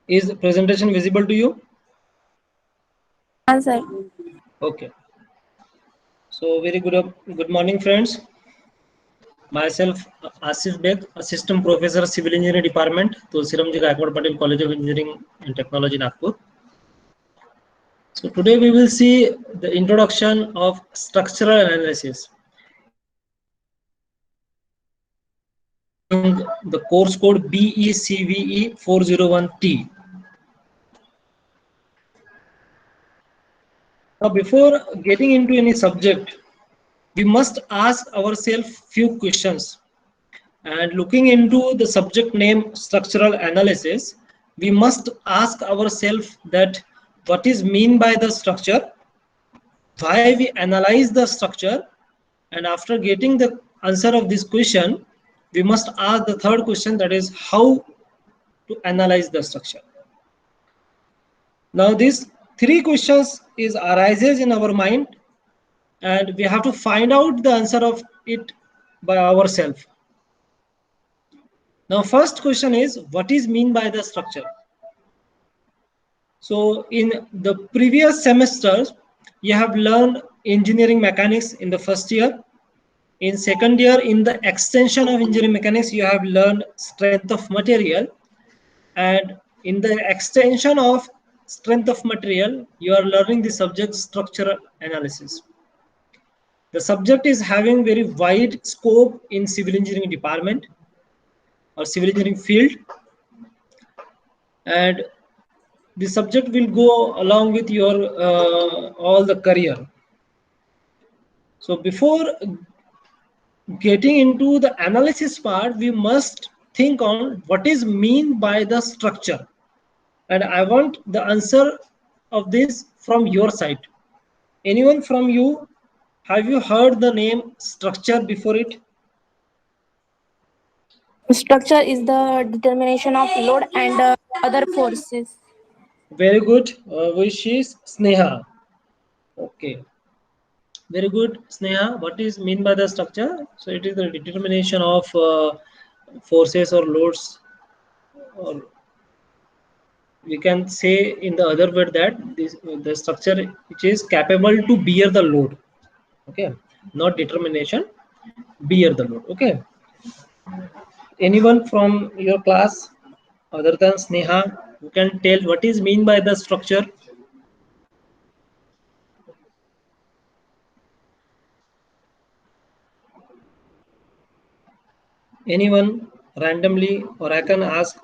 Is the presentation visible to you? Answer. Okay. So very good morning, friends. Myself, Asif Beg, Assistant Professor, Civil Engineering Department, Tulsiramji Gaikwad Patel College of Engineering and Technology, Nagpur. So today we will see the introduction of structural analysis. Using the course code BECVE 401T. Now, before getting into any subject, we must ask ourselves few questions. And looking into the subject name structural analysis, we must ask ourselves that what is mean by the structure, why we analyze the structure, and after getting the answer of this question, we must ask the third question, that is how to analyze the structure. Now these three questions is arises in our mind, and we have to find out the answer of it by ourselves. Now first question is, what is mean by the structure? So in the previous semesters, you have learned engineering mechanics in the first year. In second year, in the extension of engineering mechanics, you have learned strength of material. And in the extension of strength of material, you are learning the subject structural analysis. The subject is having very wide scope in civil engineering department or civil engineering field. And the subject will go along with your all the career. So before getting into the analysis part, we must think on what is mean by the structure, and I want the answer of this from your side. Anyone from you, have you heard the name structure before it? Structure is the determination of load and other forces. Very good, which is Sneha. Okay, very good, Sneha. What is mean by the structure? So it is the determination of forces or loads, or we can say in the other word that this the structure which is capable to bear the load. Okay, not determination, bear the load. Okay, anyone from your class other than Sneha who can tell what is mean by the structure? Anyone randomly, or I can ask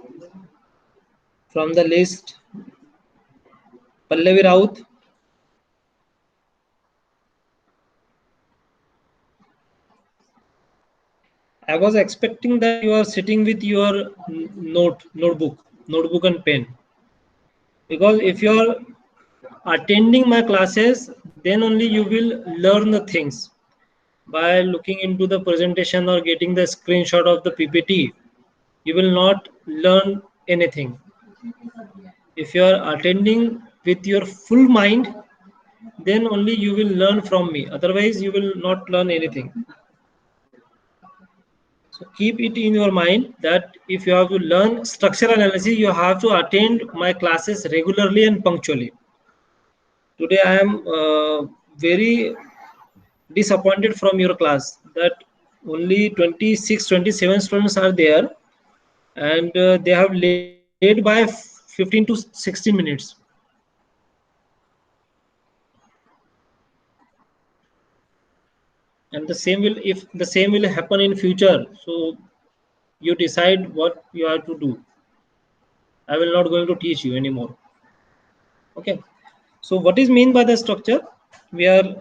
from the list. Pallavi Raut. I was expecting that you are sitting with your notebook and pen, because if you are attending my classes, then only you will learn the things. By looking into the presentation or getting the screenshot of the PPT, you will not learn anything. If you are attending with your full mind, then only you will learn from me. Otherwise, you will not learn anything. So keep it in your mind that if you have to learn structural analysis, you have to attend my classes regularly and punctually. Today I am very disappointed from your class that only 26, 27 students are there, and they have late by 15 to 16 minutes. And the same will, if the same will happen in future, so you decide what you have to do. I will not going to teach you anymore. Okay. So what is mean by the structure? We are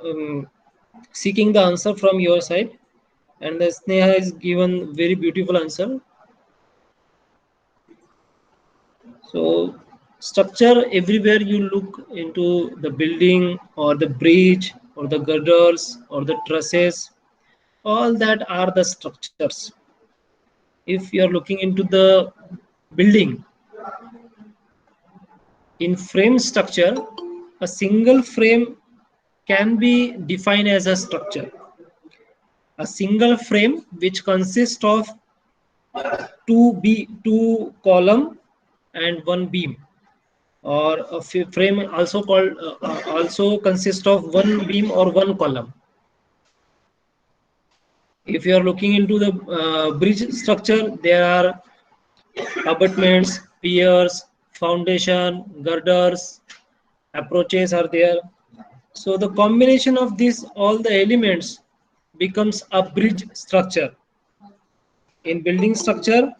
seeking the answer from your side, and the Sneha is given very beautiful answer. So structure, everywhere you look into the building or the bridge or the girders or the trusses, all that are the structures. If you are looking into the building, in frame structure, a single frame can be defined as a structure. A single frame which consists of two column and one beam. or a frame also called also consists of one beam or one column. If you are looking into the bridge structure, there are abutments, piers, foundation, girders, approaches are there. So the combination of these all the elements becomes a bridge structure. In building structure,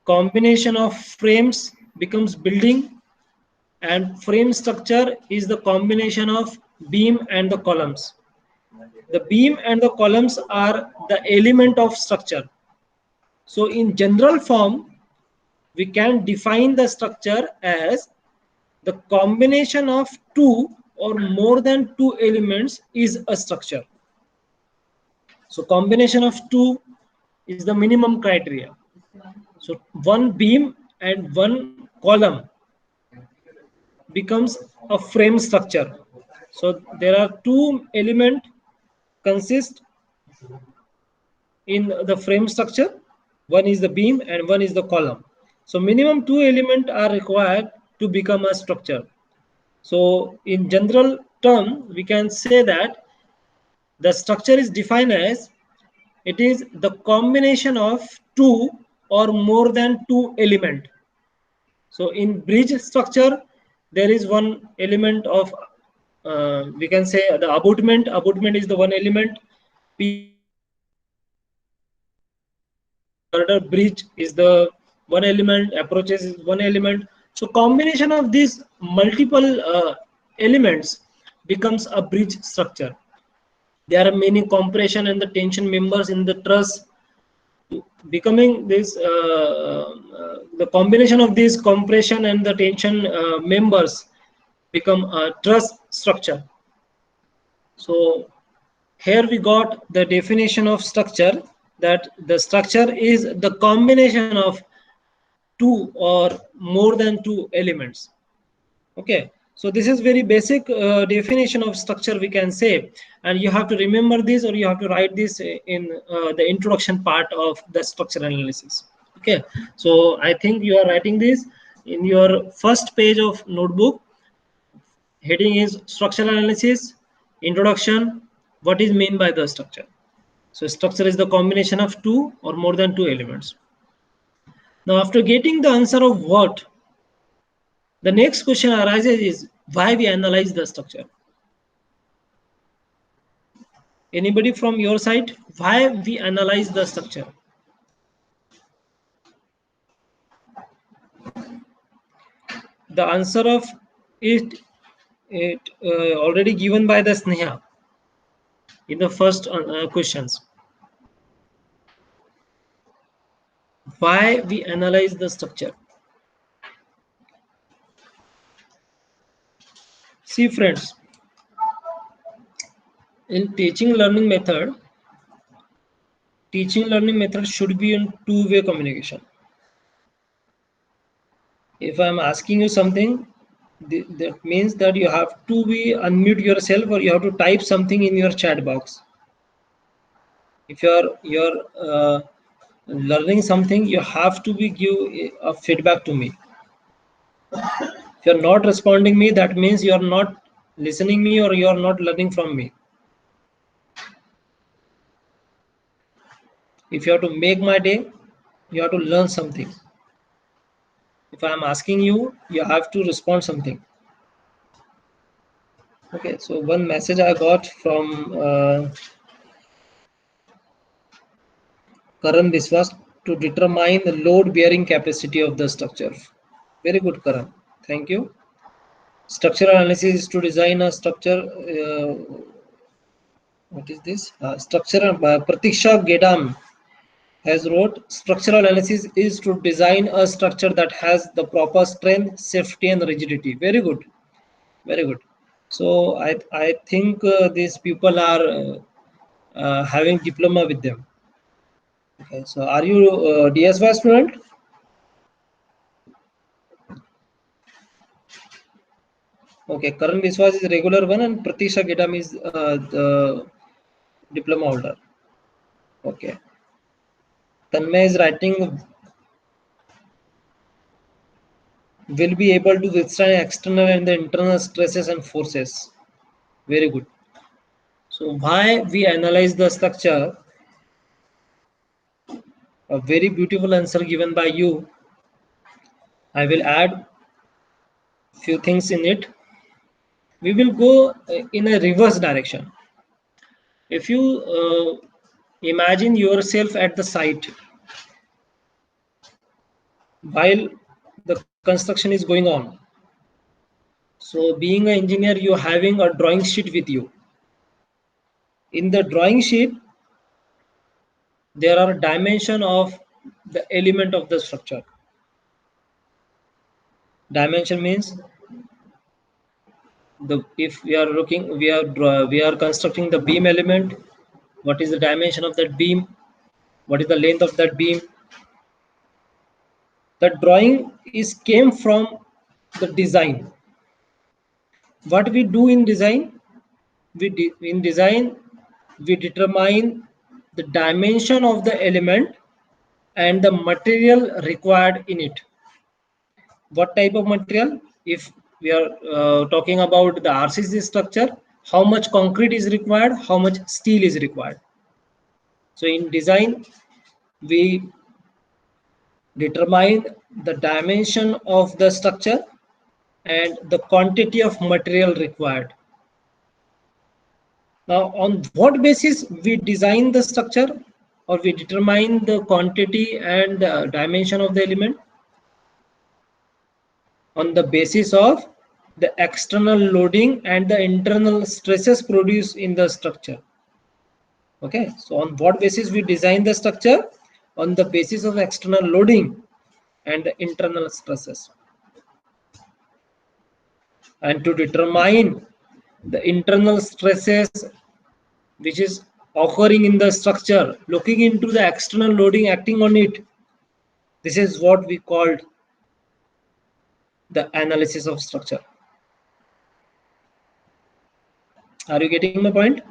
combination of frames becomes building, and frame structure is the combination of beam and the columns. The beam and the columns are the element of structure. So in general form, we can define the structure as the combination of two or more than two elements is a structure. So combination of two is the minimum criteria. So one beam and one column becomes a frame structure. So there are two elements consist in the frame structure. One is the beam and one is the column. So minimum two elements are required to become a structure. So in general term, we can say that the structure is defined as it is the combination of two or more than two element. So in bridge structure, there is one element of we can say the abutment. Abutment is the one element. Girder bridge is the one element. Approaches is one element. So combination of these multiple elements becomes a bridge structure. There are many compression and the tension members in the truss. Becoming this the combination of these compression and the tension members become a truss structure. So here we got the definition of structure, that the structure is the combination of two or more than two elements. Okay, so this is very basic definition of structure we can say, and you have to remember this or you have to write this in the introduction part of the structural analysis. Okay, so I think you are writing this in your first page of notebook. Heading is structural analysis, introduction, what is meant by the structure. So structure is the combination of two or more than two elements. Now after getting the answer of what, the next question arises is why we analyze the structure. Anybody from your side, why we analyze the structure? The answer of it already given by the Sneha in the first questions. Why we analyze the structure? See friends, in teaching learning method should be in two-way communication. If I'm asking you something, that means that you have to be unmute yourself or you have to type something in your chat box. If you're learning something, you have to be give a feedback to me. If you're not responding me, that means you're not listening me or you're not learning from me. If you have to make my day, you have to learn something. If I'm asking you, you have to respond something. Okay, so one message I got from Karan Biswas to determine the load bearing capacity of the structure. Very good, Karan. Thank you. Structural analysis is to design a structure. What is this? Structural. Pratiksha Gedam has wrote, structural analysis is to design a structure that has the proper strength, safety, and rigidity. Very good. Very good. So I think these people are having diploma with them. Okay, so are you DSY student? Okay, Karan Biswas is regular one and Pratisha Gedam is the diploma holder. Okay. Tanmay is writing will be able to withstand external and the internal stresses and forces. Very good. So why we analyze the structure? A very beautiful answer given by you. I will add few things in it. We will go in a reverse direction. If you imagine yourself at the site while the construction is going on. So being an engineer, you're having a drawing sheet with you. In the drawing sheet, there are dimension of the element of the structure. Dimension means if we are looking, we are constructing the beam element. What is the dimension of that beam? What is the length of that beam? The drawing is came from the design. What we do in design, in design we determine the dimension of the element and the material required in it. What type of material? If we are talking about the RCC structure, how much concrete is required, how much steel is required. So in design, we determine the dimension of the structure and the quantity of material required. Now, on what basis we design the structure or we determine the quantity and the dimension of the element? On the basis of the external loading and the internal stresses produced in the structure. Okay, so on what basis we design the structure? On the basis of external loading and the internal stresses. And to determine the internal stresses which is occurring in the structure, looking into the external loading acting on it, this is what we called the analysis of structure. Are you getting my point?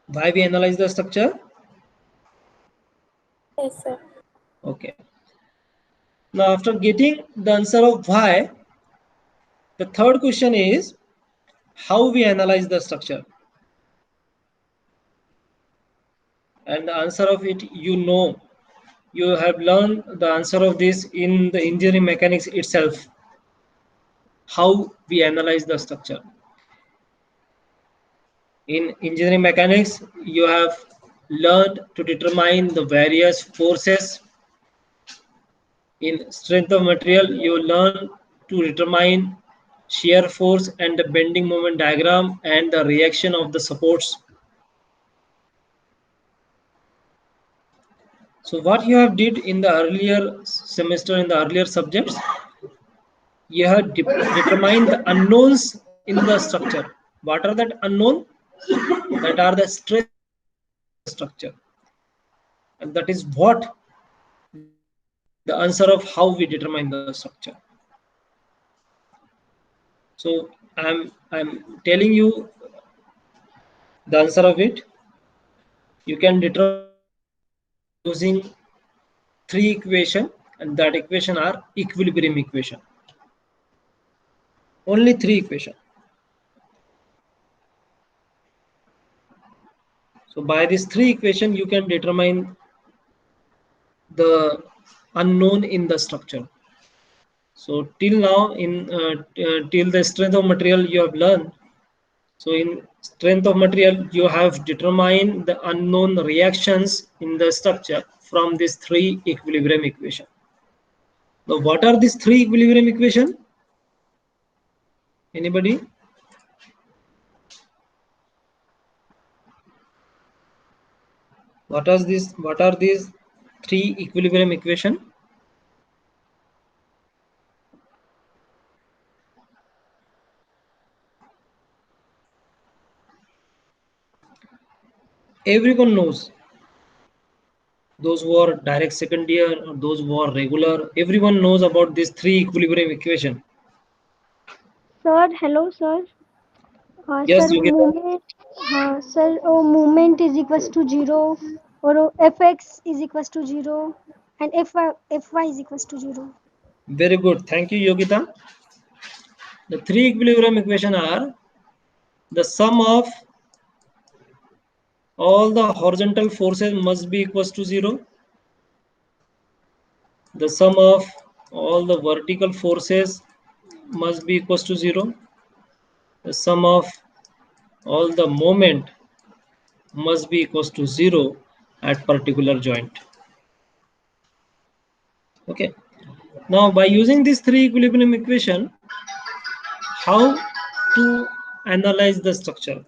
Why we analyze the structure? Yes, sir. Okay. Now, after getting the answer of why, the third question is how we analyze the structure. And the answer of it, you have learned the answer of this in the engineering mechanics itself. How we analyze the structure. In engineering mechanics, you have learned to determine the various forces. In strength of material, you learn to determine shear force and the bending moment diagram and the reaction of the supports. So what you have did in the earlier semester, in the earlier subjects, you have determined the unknowns in the structure. What are that unknown? That are the stress structure. And that is what the answer of how we determine the structure. So I'm telling you the answer of it. You can determine using three equation, and that equation are equilibrium equation. Only three equation. So by these three equation, you can determine the unknown in the structure. So till now, in till the strength of material you have learned. So in strength of material, you have determined the unknown reactions in the structure from these three equilibrium equation. Now, what are these three equilibrium equation? Anybody? What are these three equilibrium equation? Everyone knows. Those who are direct second year or those who are regular, everyone knows about these three equilibrium equation. Sir, hello, sir. Yes, Sir, you get movement is equals to 0, or fx is equals to 0, and fy is equals to 0. Very good. Thank you, Yogita. The three equilibrium equations are the sum of all the horizontal forces must be equals to 0. The sum of all the vertical forces must be equals to 0. The sum of all the moment must be equals to 0 at particular joint. Okay. Now, by using these three equilibrium equation, how to analyze the structure?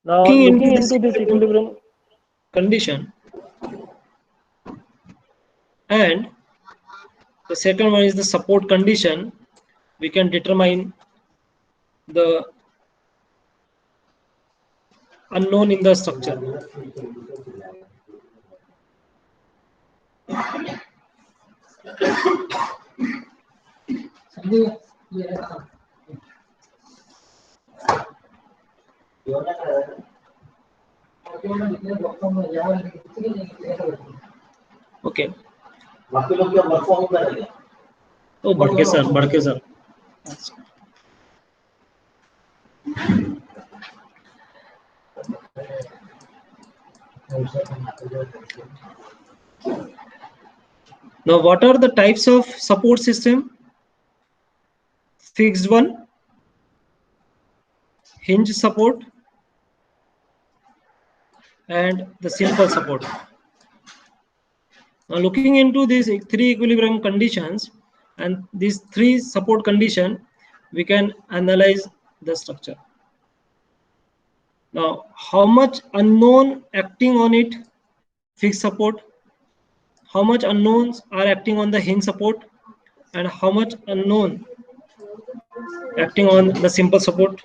Now, looking into this equilibrium condition, and the second one is the support condition, we can determine the unknown in the structure. Okay. Oh, Badke sir. Now, what are the types of support system? Fixed one, hinge support, and the simple support. Now, looking into these three equilibrium conditions and these three support condition, we can analyze the structure. Now, how much unknown acting on it? Fixed support. How much unknowns are acting on the hinge support, and how much unknown acting on the simple support?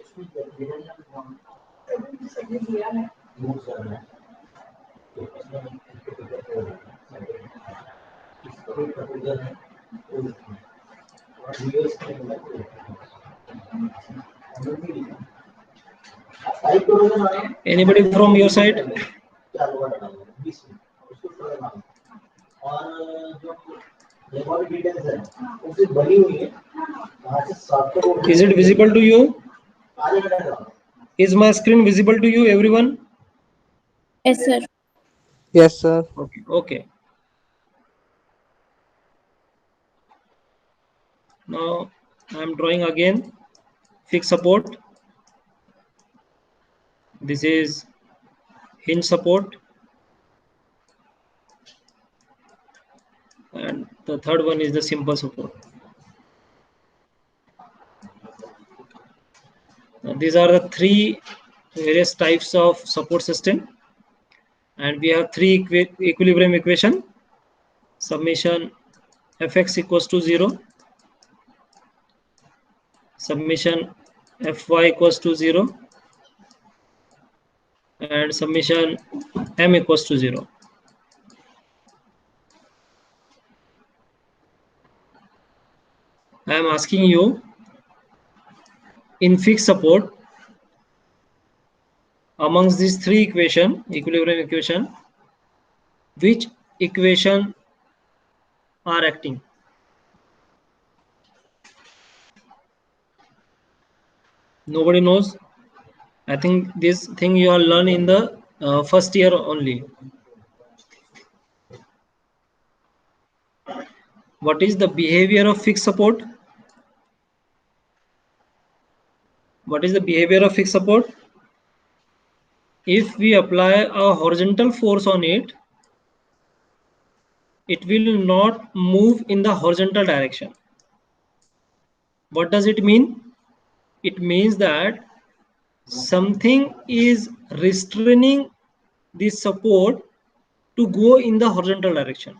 Anybody from your side? Is it visible to you? Is my screen visible to you, everyone? Yes, sir. Yes, sir. Okay. Now I am drawing again fixed support. This is hinge support, and the third one is the simple support. Now, these are the three various types of support system, and we have three equilibrium equation. Summation fx equals to 0, summation fy equals to 0, and summation m equals to 0. I am asking you, in fixed support, amongst these three equilibrium equation, which equation are acting? Nobody knows. I think this thing you all learn in the first year only. What is the behavior of fixed support? What is the behavior of fixed support? If we apply a horizontal force on it, it will not move in the horizontal direction. What does it mean? It means that something is restraining this support to go in the horizontal direction.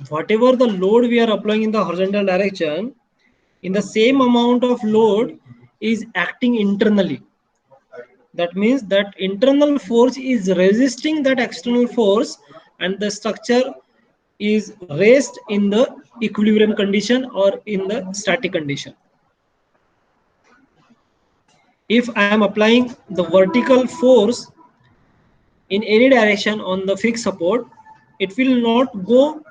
Whatever the load we are applying in the horizontal direction, in the same amount of load is acting internally. That means that internal force is resisting that external force, and the structure is raised in the equilibrium condition or in the static condition. If I am applying the vertical force in any direction on the fixed support, it will not go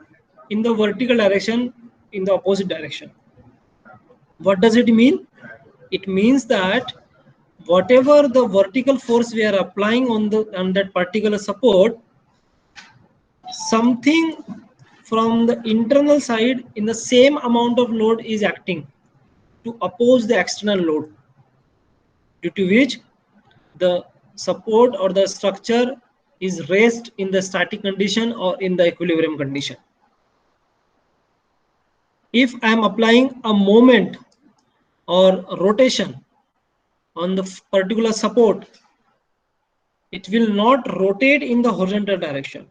in the vertical direction in the opposite direction. What does it mean? It means that whatever the vertical force we are applying on that particular support, something from the internal side in the same amount of load is acting to oppose the external load, due to which the support or the structure is raised in the static condition or in the equilibrium condition. If I am applying a moment or rotation on the particular support, it will not rotate in the horizontal direction.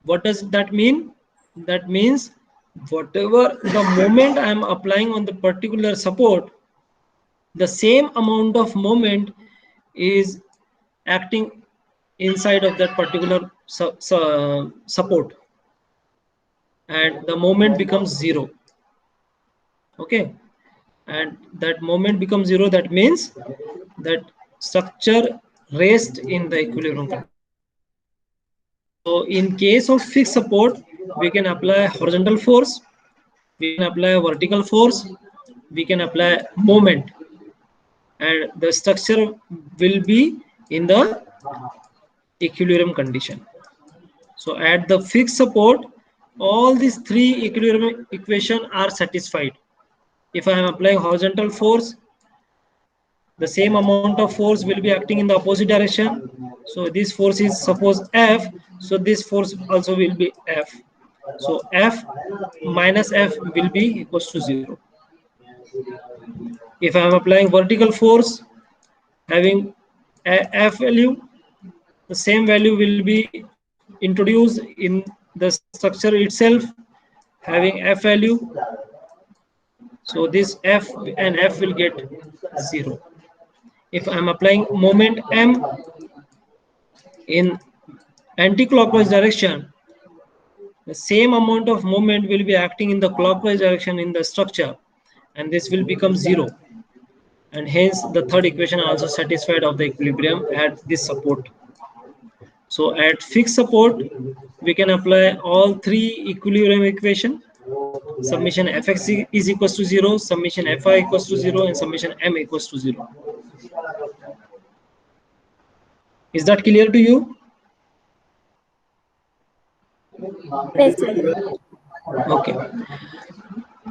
What does that mean? That means whatever the moment I am applying on the particular support, the same amount of moment is acting inside of that particular support, and the moment becomes zero. Okay, and that moment becomes zero. That means that structure rests in the equilibrium condition. So in case of fixed support, we can apply horizontal force, we can apply vertical force, we can apply moment, and the structure will be in the equilibrium condition. So at the fixed support, all these three equilibrium equations are satisfied. If I am applying horizontal force, the same amount of force will be acting in the opposite direction. So this force is suppose F, so this force also will be F. So F minus F will be equals to 0. If I am applying vertical force having F value, the same value will be introduced in the structure itself having F value. So this F and F will get 0. If I am applying moment M in anti-clockwise direction, the same amount of moment will be acting in the clockwise direction in the structure, and this will become 0. And hence the third equation also satisfied of the equilibrium at this support. So at fixed support, we can apply all three equilibrium equation. Summation Fx is equals to 0, summation Fi equals to 0, and summation M equals to 0. Is that clear to you? Yes, sir. Okay.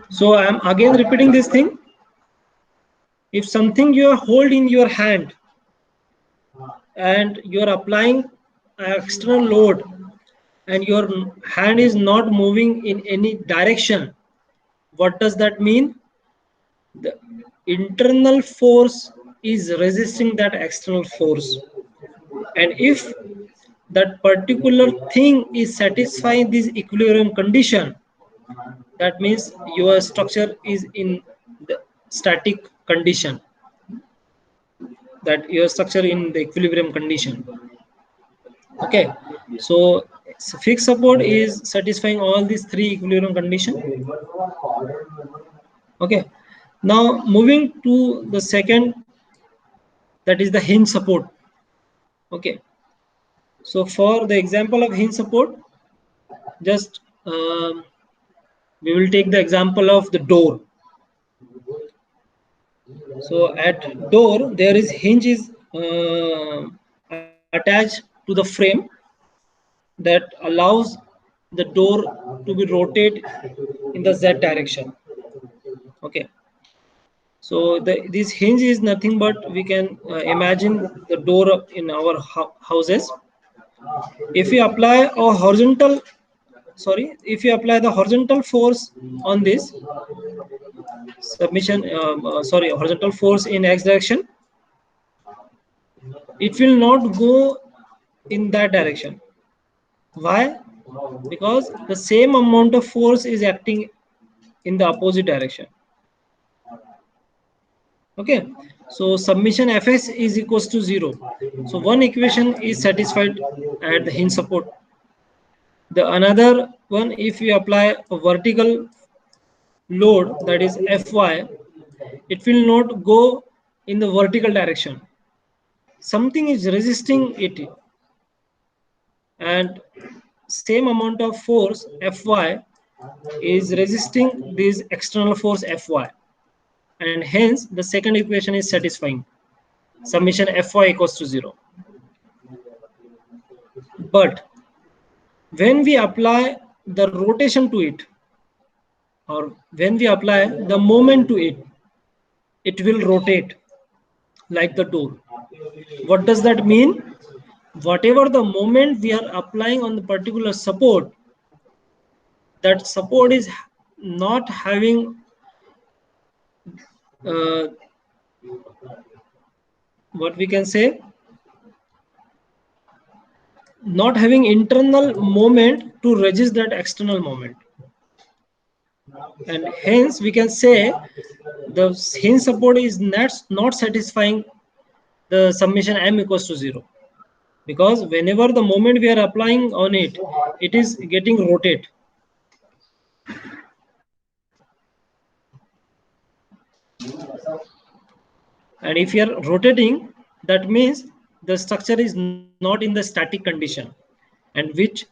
So I am again repeating this thing. If something you hold in your hand and you are applying an external load and your hand is not moving in any direction, what does that mean? The internal force is resisting that external force, and if that particular thing is satisfying this equilibrium condition, that means your structure is in the static condition, that your structure in the equilibrium condition. Okay, so fixed support is satisfying all these three equilibrium condition. Okay, now moving to the second, that is the hinge support. Okay, so for the example of hinge support, just we will take the example of the door. So at door, there is hinge is attached to the frame that allows the door to be rotated in the Z direction. Okay, so this hinge is nothing but we can imagine the door in our houses. If we apply a horizontal, if you apply the horizontal force on this submission, horizontal force in X direction, it will not go in that direction. Why? Because the same amount of force is acting in the opposite direction. Okay, so submission Fs is equals to 0. So one equation is satisfied at the hinge support. The another one, if we apply a vertical load, that is Fy, it will not go in the vertical direction. Something is resisting it and same amount of force Fy is resisting this external force Fy, and hence the second equation is satisfying. Summation Fy equals to 0. But when we apply the rotation to it, or when we apply the moment to it, it will rotate like the door. What does that mean? Whatever the moment we are applying on the particular support, that support is not having what we can say, not having internal moment to resist that external moment, and hence we can say the hinge support is not satisfying the summation m equals to 0, because whenever the moment we are applying on it, it is getting rotate. And if you are rotating, that means the structure is not in the static condition, and which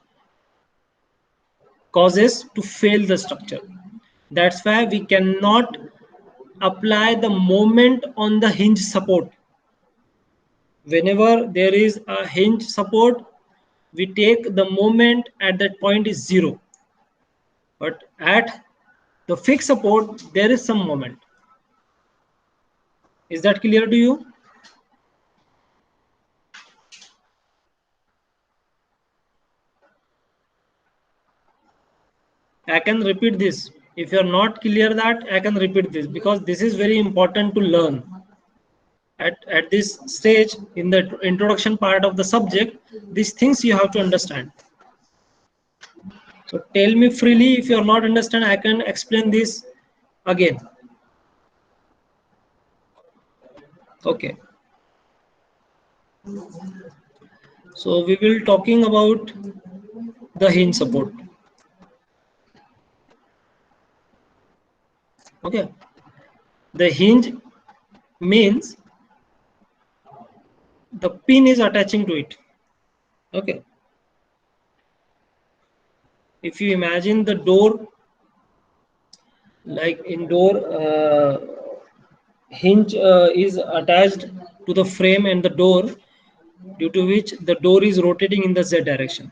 causes to fail the structure. That's why we cannot apply the moment on the hinge support. Whenever there is a hinge support, we take the moment at that point is 0. But at the fixed support, there is some moment. Is that clear to you? I can repeat this. If you are not clear that, I can repeat this, because this is very important to learn. At this stage in the introduction part of the subject, these things you have to understand. So tell me freely if you are not understand, I can explain this again. Okay. So we will talking about the hinge support. Okay. The hinge means the pin is attaching to it. Okay. If you imagine the door, like in door, hinge is attached to the frame and the door, due to which the door is rotating in the z direction.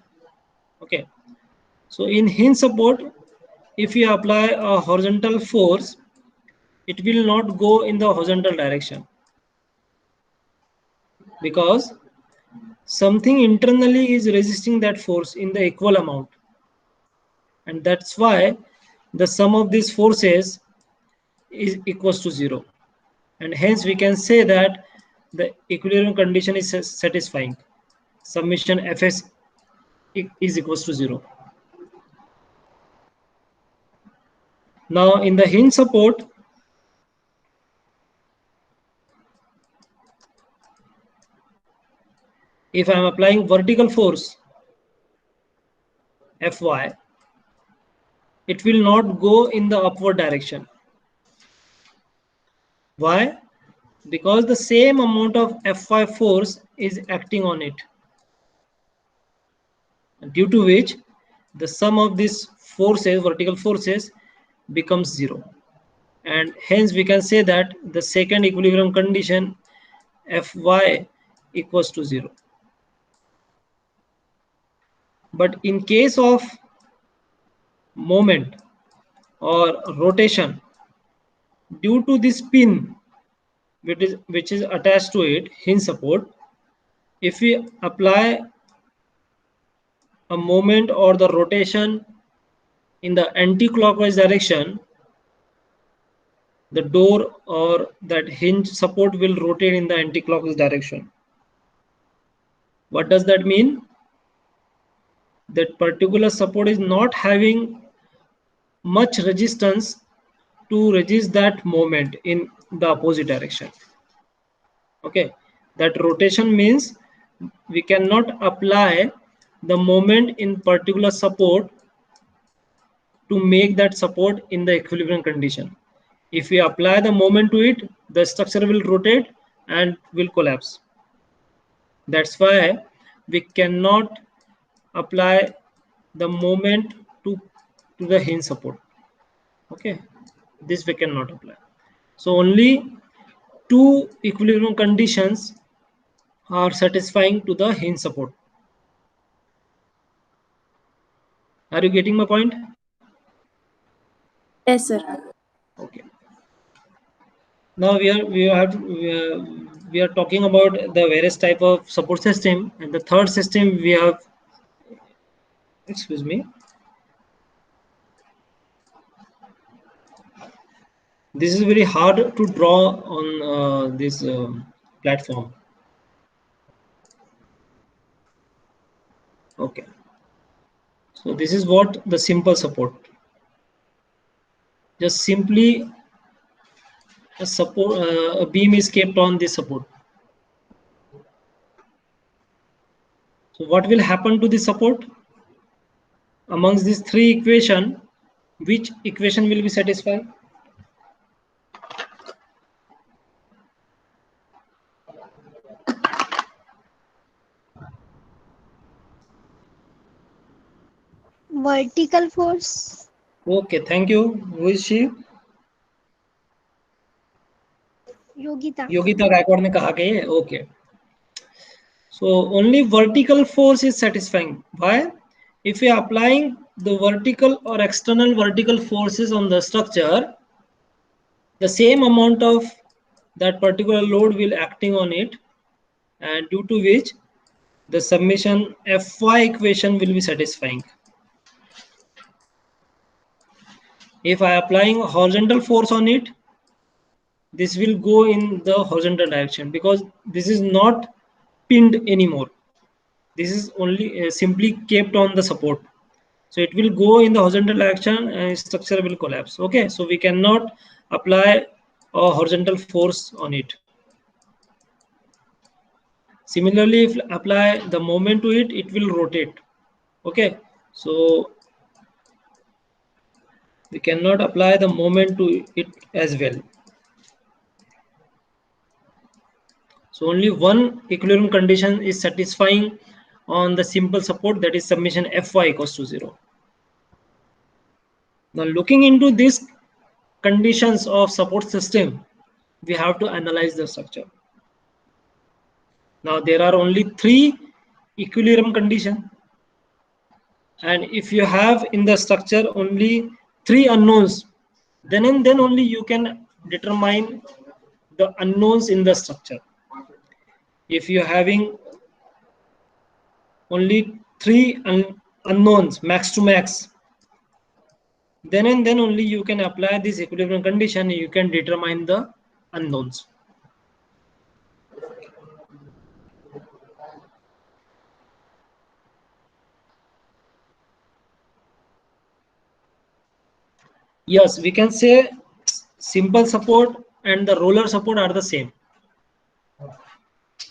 Okay. So in hinge support, if you apply a horizontal force, it will not go in the horizontal direction, because something internally is resisting that force in the equal amount, and that's why the sum of these forces is equals to 0, and hence we can say that the equilibrium condition is satisfying. Summation Fs is equals to 0. Now in the hinge support, if I am applying vertical force Fy, it will not go in the upward direction. Why? Because the same amount of Fy force is acting on it, due to which the sum of these forces, vertical forces, becomes 0. And hence we can say that the second equilibrium condition Fy equals to 0. But in case of moment or rotation, due to this pin which is attached to it, hinge support, if we apply a moment or the rotation in the anti-clockwise direction, the door or that hinge support will rotate in the anti-clockwise direction. What does that mean? That particular support is not having much resistance to resist that moment in the opposite direction. Okay, that rotation means we cannot apply the moment in particular support to make that support in the equilibrium condition. If we apply the moment to it, the structure will rotate and will collapse. That's why we cannot apply the moment to the hinge support. Okay, this we cannot apply. So only two equilibrium conditions are satisfying to the hinge support. Are you getting my point? Yes, sir. Okay. Now we are talking about the various type of support system, and the third system we have. Excuse me. This is very hard to draw on this platform. Okay. So this is what the simple support. Just simply a beam is kept on this support. So what will happen to the support? Amongst these three equation, which equation will be satisfied? Vertical force. Okay, thank you. Who is she? Yogita. Yogita Gaekwad ने कहा कि okay. So only vertical force is satisfying. Why? If we are applying the vertical or external vertical forces on the structure, the same amount of that particular load will acting on it, and due to which the summation Fy equation will be satisfying. If I applying horizontal force on it, this will go in the horizontal direction because this is not pinned anymore. This is only simply kept on the support. So it will go in the horizontal direction and structure will collapse. Okay, so we cannot apply a horizontal force on it. Similarly, if apply the moment to it, it will rotate. Okay, so we cannot apply the moment to it as well. So only one equilibrium condition is satisfying on the simple support, that is summation Fy equals to 0. Now looking into these conditions of support system, we have to analyze the structure. Now there are only three equilibrium conditions, and if you have in the structure only three unknowns, then and then only you can determine the unknowns in the structure. If you are having only three unknowns max to max, then and then only you can apply this equilibrium condition, you can determine the unknowns. Yes, we can say simple support and the roller support are the same.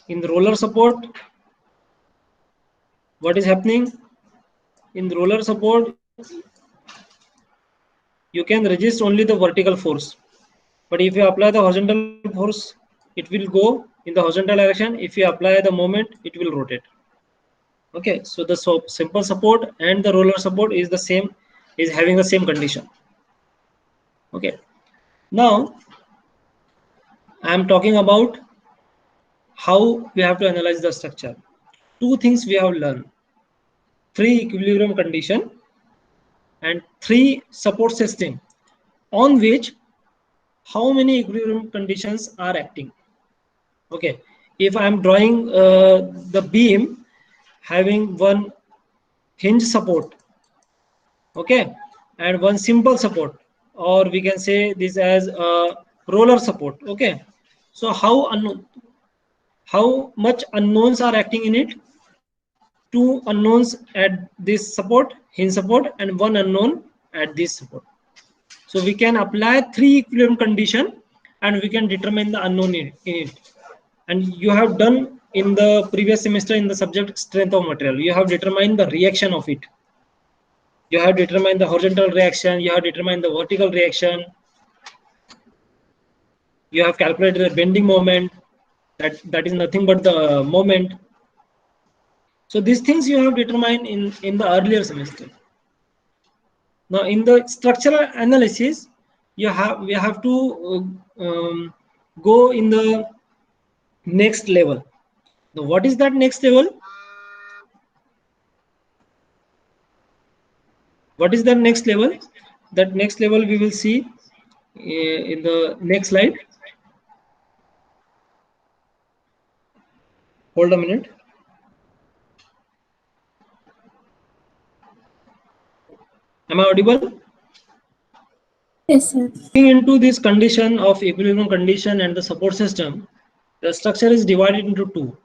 In the roller support, what is happening? In the roller support, you can resist only the vertical force. But if you apply the horizontal force, it will go in the horizontal direction. If you apply the moment, it will rotate. Okay, so the simple support and the roller support is the same, is having the same condition. Okay, now I am talking about how we have to analyze the structure. Two things we have learned: three equilibrium condition and three support system on which how many equilibrium conditions are acting. Okay, if I am drawing the beam having one hinge support, okay, and one simple support, or we can say this as a roller support. Okay, so how much unknowns are acting in it? Two unknowns at this support, hinge support, and one unknown at this support. So we can apply three equilibrium condition and we can determine the unknown in it. And you have done in the previous semester in the subject strength of material, you have determined the reaction of it. You have determined the horizontal reaction, you have determined the vertical reaction, you have calculated the bending moment, that is nothing but the moment. So these things you have determined in the earlier semester. Now in the structural analysis, we have to go in the next level. Now what is that next level? What is that next level? That next level we will see in the next slide. Hold a minute. Am I audible? Yes, sir. Looking into this condition of equilibrium condition and the support system, the structure is divided into two: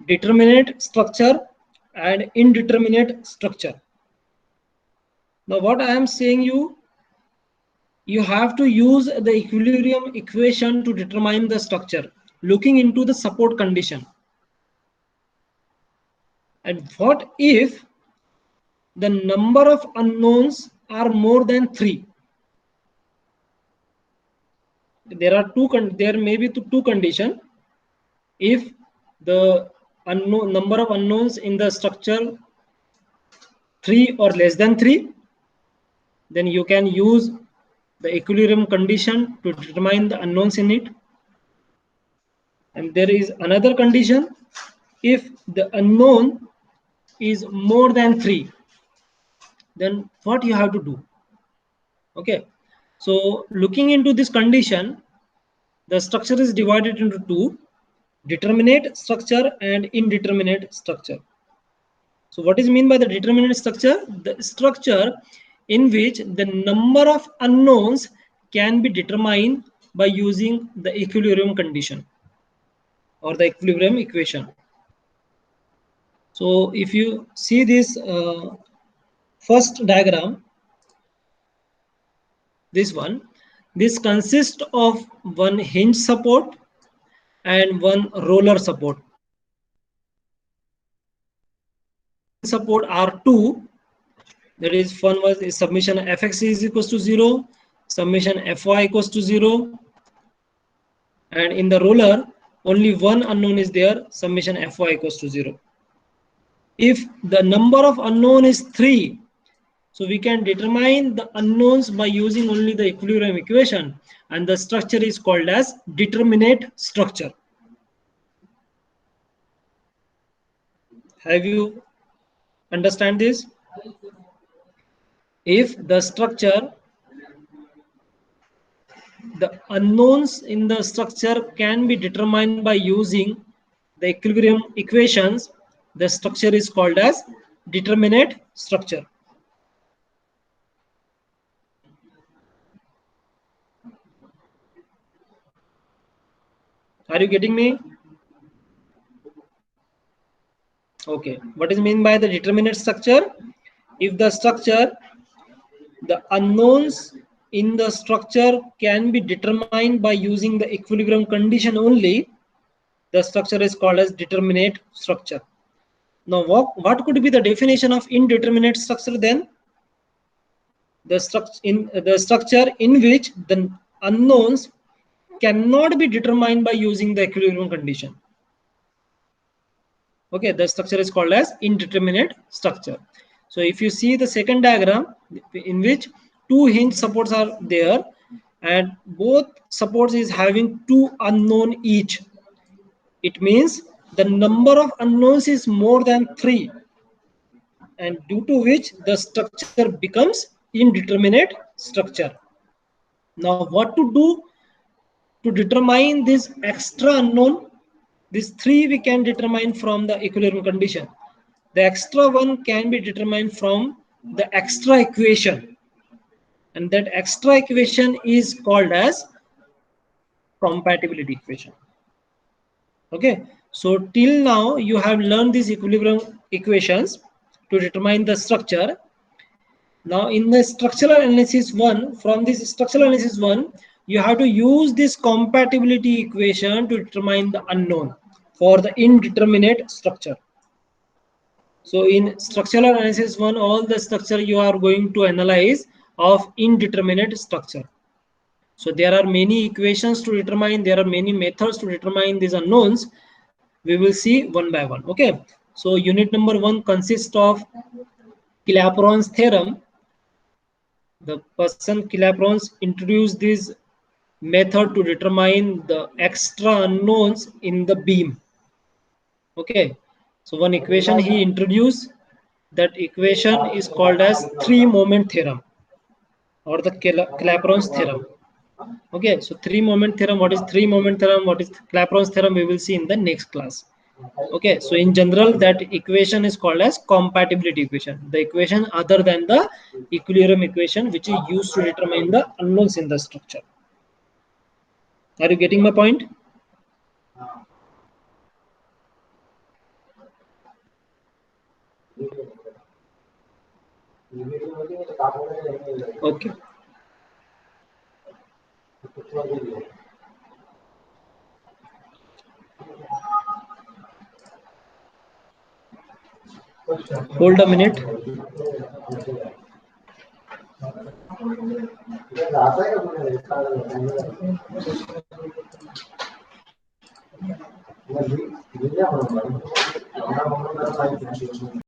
determinate structure and indeterminate structure. Now what I am saying you have to use the equilibrium equation to determine the structure looking into the support condition. And what if the number of unknowns are more than 3? There may be two conditions. If the unknown number of unknowns in the structure 3 or less than 3, then you can use the equilibrium condition to determine the unknowns in it. And there is another condition: if the unknown is more than 3, then what you have to do? Okay, so looking into this condition, the structure is divided into two: determinate structure and indeterminate structure. So what is mean by the determinate structure? The structure in which the number of unknowns can be determined by using the equilibrium condition or the equilibrium equation. So if you see this first diagram, this consists of one hinge support and one roller support. Support are two. That is, one was summation fx is equals to 0, summation fy equals to 0, and in the roller only one unknown is there, summation fy equals to 0. If the number of unknown is 3, so we can determine the unknowns by using only the equilibrium equation, and the structure is called as determinate structure. Have you understand this? If the structure, the unknowns in the structure can be determined by using the equilibrium equations, the structure is called as determinate structure. Are you getting me? Okay, what is mean by the determinate structure? If the structure, the unknowns in the structure can be determined by using the equilibrium condition only, the structure is called as determinate structure. Now what could be the definition of indeterminate structure then? The structure in which the unknowns cannot be determined by using the equilibrium condition. Okay, the structure is called as indeterminate structure. So if you see the second diagram, in which two hinge supports are there and both supports is having two unknown each, it means the number of unknowns is more than 3, and due to which the structure becomes indeterminate structure. Now what to do to determine this extra unknown? These 3 we can determine from the equilibrium condition. The extra one can be determined from the extra equation, and that extra equation is called as compatibility equation. Okay, so till now you have learned these equilibrium equations to determine the structure. Now in the structural analysis 1, from this structural analysis 1, you have to use this compatibility equation to determine the unknown for the indeterminate structure. So in structural analysis 1, all the structure you are going to analyze of indeterminate structure. So there are many equations to determine, there are many methods to determine these unknowns. We will see one by one. Okay, So unit number 1 consists of Clapeyron's theorem. The person Clapeyron introduced this method to determine the extra unknowns in the beam. Okay, so one equation he introduced, that equation is called as three moment theorem or the Clapeyron's theorem. Okay, so three moment theorem, what is three moment theorem, what is Clapeyron's theorem, we will see in the next class. Okay, so in general that equation is called as compatibility equation, the equation other than the equilibrium equation which is used to determine the unknowns in the structure. Are you getting my point? Okay. Hold a minute.